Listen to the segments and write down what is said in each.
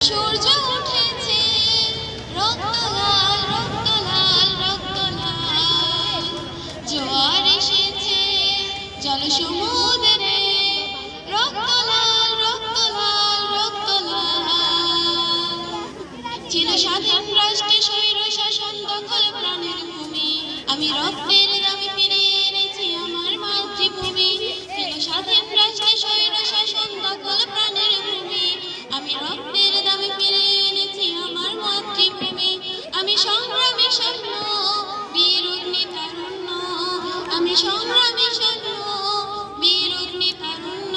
সূর্য উঠেছে রক্ত লাল রক্ত লাল রক্ত লাল, জোয়ার এসেছে জল সমুদ্রে রক্ত লাল রক্ত লাল রক্ত লাল। ছিল স্বাধীন রাষ্ট্রে স্বৈর শাসন দখল প্রাণের ভূমি, আমি রক্তের দামে ফিরিয়ে এনেছি আমার মাতৃভূমি। ছিল স্বাধীন রাষ্ট্রে স্বৈর শাসন দখল প্রাণের ভূমি, আমি রক্তের দামে ফিরিয়ে এনেছি আমার মাতৃভূমি। আমি সংগ্রামী সৈন্য বীর অগ্নি তারুণ্য, আমি সংগ্রামী সৈন্য বীর অগ্নি তারুণ্য,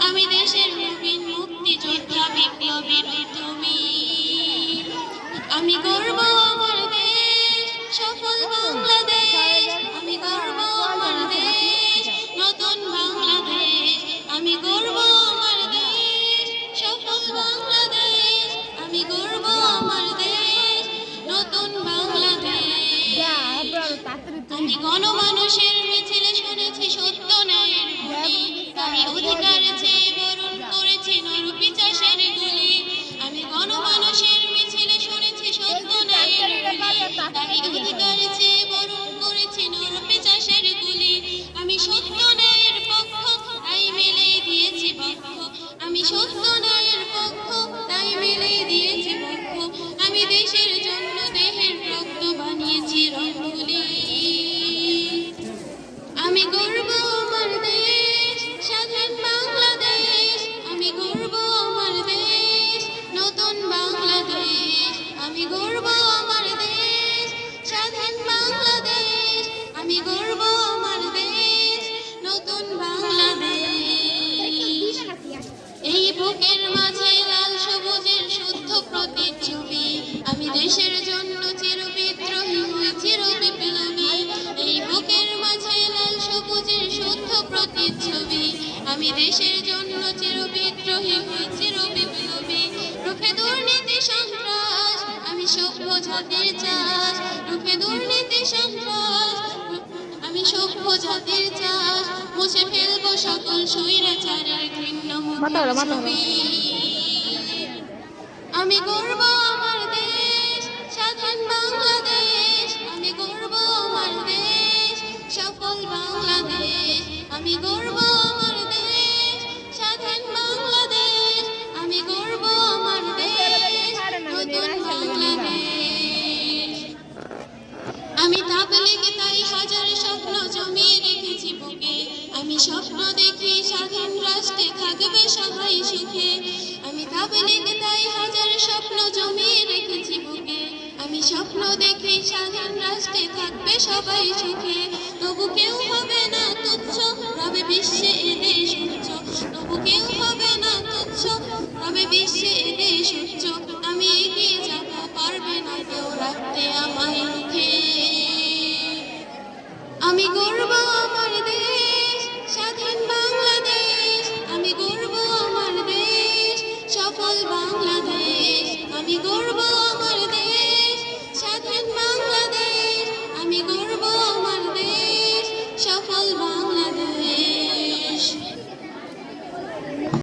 আমি দেশের নবীন মুক্তিযোদ্ধা বিপ্লবীর তুমি। আমি গর্ব আমার দেশ সফল বাংলাদেশ, আমি গর্ব আমার দেশ নতুন বাংলাদেশ, আমি গর্ব আমার দেশ সফল বাংলাদেশ, আমি গর্ব আমার দেশ নতুন বাংলাদেশ। আমি গণমানুষের মিছিলে শুনেছি সত্য ন্যায়ের ধ্বনি, তাই অধিকার চেয়ে বরণ করেছি নরপিশাচের গুলি। আমি গণমানুষের মিছিলে শুনেছি সত্য ন্যায়ের ধ্বনি, তাই অধিকার চেয়ে বরণ করেছি নরপিশাচের গুলি। আমি সত্য ন্যায়ের পক্ষ তাই মেলে দিয়েছি পক্ষ, আমি সত্য ন্যায়ের পক্ষ তাই মেলে দিয়েছি পক্ষ, আমি দেশের জন্য দেহের রক্ত বানিয়েছি রঙ্গোলি। আমি গর্ব আমার দেশ স্বাধীন বাংলাদেশ, আমি গর্ব আমার দেশ নতুন বাংলাদেশ, আমি গর্ব আমার দেশ স্বাধীন বাংলাদেশ, আমি গর্ব আমার দেশ নতুন বাংলাদেশ। এই বুকের মাঝে লাল সবুজের শুদ্ধ প্রতিচ্ছবি, আমি দেশের জন্য চিরবিদ্রোহী হই চিরবিপ্লবী। এই বুকের মাঝে লাল সবুজের শুদ্ধ প্রতিচ্ছবি, আমি দেশের জন্য চিরবিদ্রোহী হই চিরবিপ্লবী। রুখে দুর্নীতি সন্ত্রাস আমি সভ্য জাতির চাষ, রুখে দুর্নীতি সন্ত্রাস আমি সভ্য জাতির চাষ, মুছে ফেলবো সকল স্বৈরাচারের ঘৃণ্য ছবি। আমি গর্ব আমার দেশ স্বাধীন বাংলাদেশ, আমি গর্ব আমার দেশ সফল বাংলাদেশ, আমি গর্ব আমার দেশ স্বাধীন বাংলাদেশ, আমি গর্ব আমার দেশ নতুন বাংলাদেশ। আমি তাবলীগে তাই হাজার স্বপ্ন জমিয়ে রেখেছি বুকে, আমি স্বপ্ন দেখি স্বাধীন রাষ্ট্রে থাকবে সবাই সুখে। আমি তাবলীগে তাই হাজার স্বপ্ন জমিয়ে রেখেছি বুকে, আমি স্বপ্ন দেখি স্বাধীন রাষ্ট্রে থাকবে সবাই সুখে। তবু কেউ হবে না তুচ্ছ, রবে বিশ্বে এদেশ উচ্চ, তবু কেউ হবে না তুচ্ছ, রবে বিশ্বে এদেশ উচ্চ। আমি এগিয়ে যাব পারবে না কেউ রাখতে আমায় রুখে। আমি